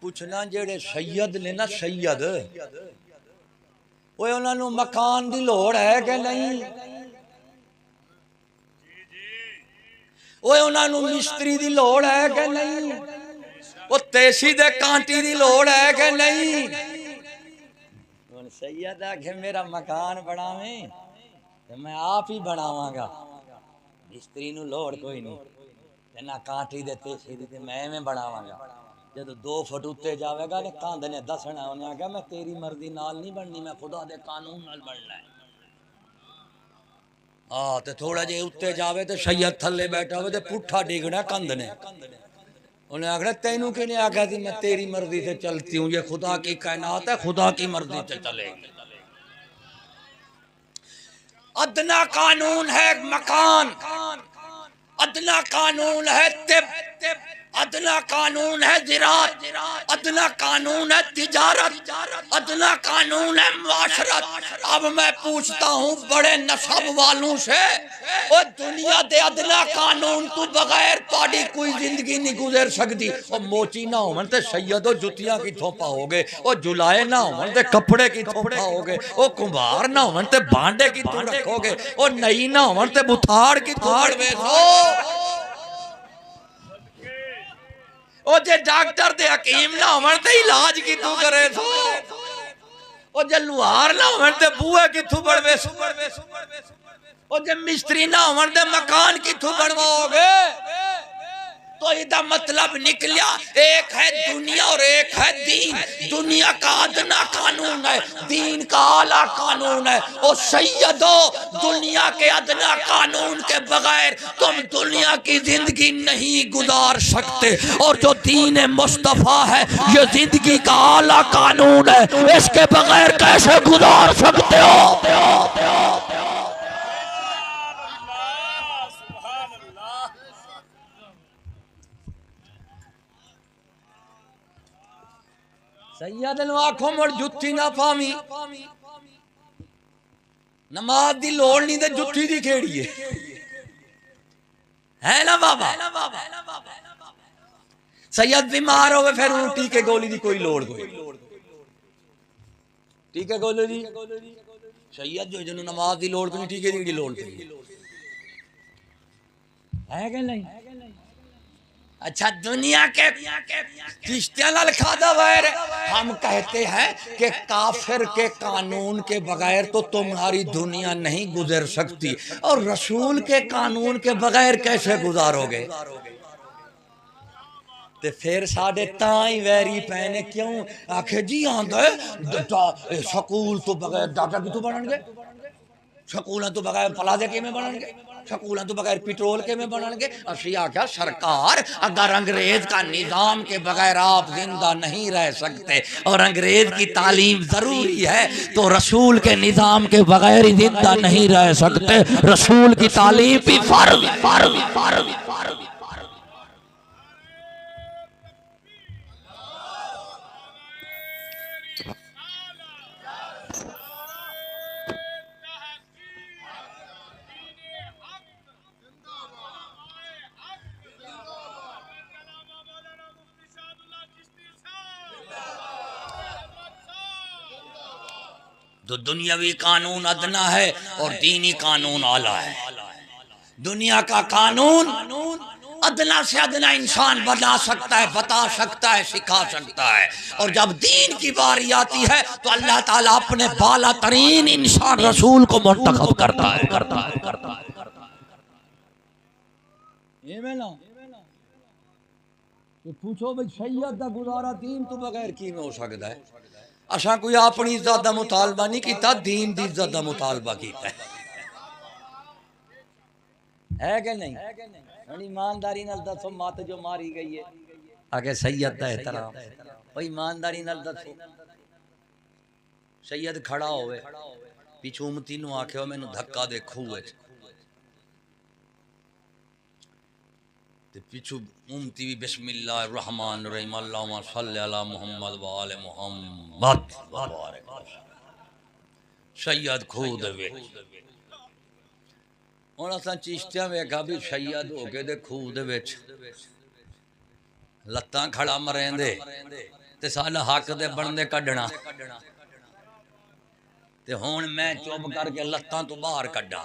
پوچھنا جڑے سید نے نا سید اوے انہاں نو مکان دی لوڑ ہے کہ نہیں؟ اوے انہاں نو مستری دی لوڑ ہے کہ نہیں؟ او تیسی دے کانٹی دی لوڑ ہے کہ نہیں؟ ہن سید آکھے میرا مکان بناویں تے میں آپ ہی بناواں گا، مستری نو لوڑ کوئی نہیں تے نہ کانٹی دے تیسی دی تے میں بناواں گا۔ جدو 2 فٹ اتے جاوے گا تے کاندھ نے دسنا انہیں آگا میں تیری مرضی نال نہیں بننی، میں خدا دے قانون نال بننا ہے۔ تے تھوڑا جے اتے جاوے تے سید تھلے بیٹھا ہوئے تے پٹھا ڈگنا کاندھ نے، انہیں آگا تینوں کے نہیں آگا تھی میں تیری مرضی سے چلتی ہوں، یہ خدا کی کائنات ہے، خدا کی مرضی سے چلے گی۔ ادنا قانون ہے مکان، ادنا قانون ہے طب، ادنا قانون ہے زراعت، ادنا قانون ہے تجارت، ادنا قانون ہے معاشرت۔ اب میں پوچھتا ہوں بڑے نصب والوں سے، او دنیا دے ادنا قانون تو بغیر تہاڈی کوئی زندگی نہیں گزر سکتی۔ او موچی نہ ہون تے سیدو جتیاں کی تھوپا ہوگے، او جلائے نہ ہون تے کپڑے کی تھوپا ہوگے، او کمبار نہ ہون تے بانڈے کی تو رکھو گے، او نئی نہ ہون تے بتھاڑ کی تھوڑ بیسو۔ او جے ڈاکٹر دے حکیم نہ ہون تے علاج کی تو کرے سو، او جے لوہار نہ ہون تے بوئے کی تو بڑھوے سو، او جے مستری نہ ہون تے مکان کی تو بڑھواؤ گے۔ تو ادھا مطلب نکلیا ایک ہے دنیا اور ایک ہے دین۔ دنیا کا ادنا قانون ہے، دین کا اعلیٰ قانون ہے۔ او سیدو دنیا کے ادنا قانون کے بغیر تم دنیا کی زندگی نہیں گزار سکتے، اور جو دین مصطفیٰ ہے یہ زندگی کا اعلیٰ قانون ہے، اس کے بغیر کیسے گزار سکتے ہو؟ سید نو آنکھوں مڑ جتی نہ پامی، نماز دی لوڑ نہیں دے جتی دی کھیڑی ہے نا بابا۔ سید بیمار ہوئے پھر انہوں ٹیکے گولی دی کوئی لوڑ کوئی، ٹیکے گولی دی سید جو جنہوں نماز دی لوڑ کوئی ٹیکے دی لوڑ کوئی ہے کہ نہیں؟ اچھا دنیا کے چشتیاں لکھا دا وائر، ہم کہتے ہیں کہ کافر کے قانون کے بغیر تو تمہاری دنیا نہیں گزر سکتی، اور رسول کے قانون کے بغیر کیسے گزارو گے؟ تے پھر ساڑھے تائیں ویری پہنے کیوں آکھے جی آندھے سکول تو بغیر ڈاکٹر کی تو بنن گے، سکولیں تو بغیر پلازے کے میں بنن گے، سکولیں تو بغیر پیٹرول کے میں بنن گے۔ اسی آکھا سرکار اگر انگریز کا نظام کے بغیر آپ زندہ نہیں رہ سکتے اور انگریز کی تعلیم ضروری ہے تو رسول کے نظام کے بغیر ہی زندہ نہیں رہ سکتے، رسول کی تعلیم بھی فرض فرض فرض فرض۔ تو دنیاوی قانون ادنا ہے اور دینی قانون اعلیٰ ہے۔ دنیا کا قانون ادنا سے ادنا انسان بنا سکتا ہے، بتا سکتا ہے، سکھا سکتا ہے، اور جب دین کی باری آتی ہے تو اللہ تعالیٰ اپنے بالا ترین انسان رسول کو منتخب کرتا ہے۔ یہ میں نا کہ پوچھو بھئی سید دا گزارا دین تو بغیر کی میں ہو سکتا ہے؟ اساں کوئی اپنی عزت دا مطالبہ نہیں کیتا، دین دی عزت دا مطالبہ کیتا ہے کہ نہیں؟ ایمانداری نال دسو مات جو ماری گئی ہے آگے سید دا احترام، ایمانداری نال دسو سید کھڑا ہوئے پیچھو امتی نو آکھے ہو میں نو دھکا دے کھوئے پیچھو امتی بھی بسم اللہ الرحمن الرحیم اللہم صلی علی محمد و آل محمد سید کھود ویچ اور اساں چیشتیاں ویکھا بھی سید ہو کے دے کھود ویچ لتاں کھڑا مرین دے تے سالا حق دے بندے کڈنا تے ہون میں چوب کر کے لتاں تو باہر کڈا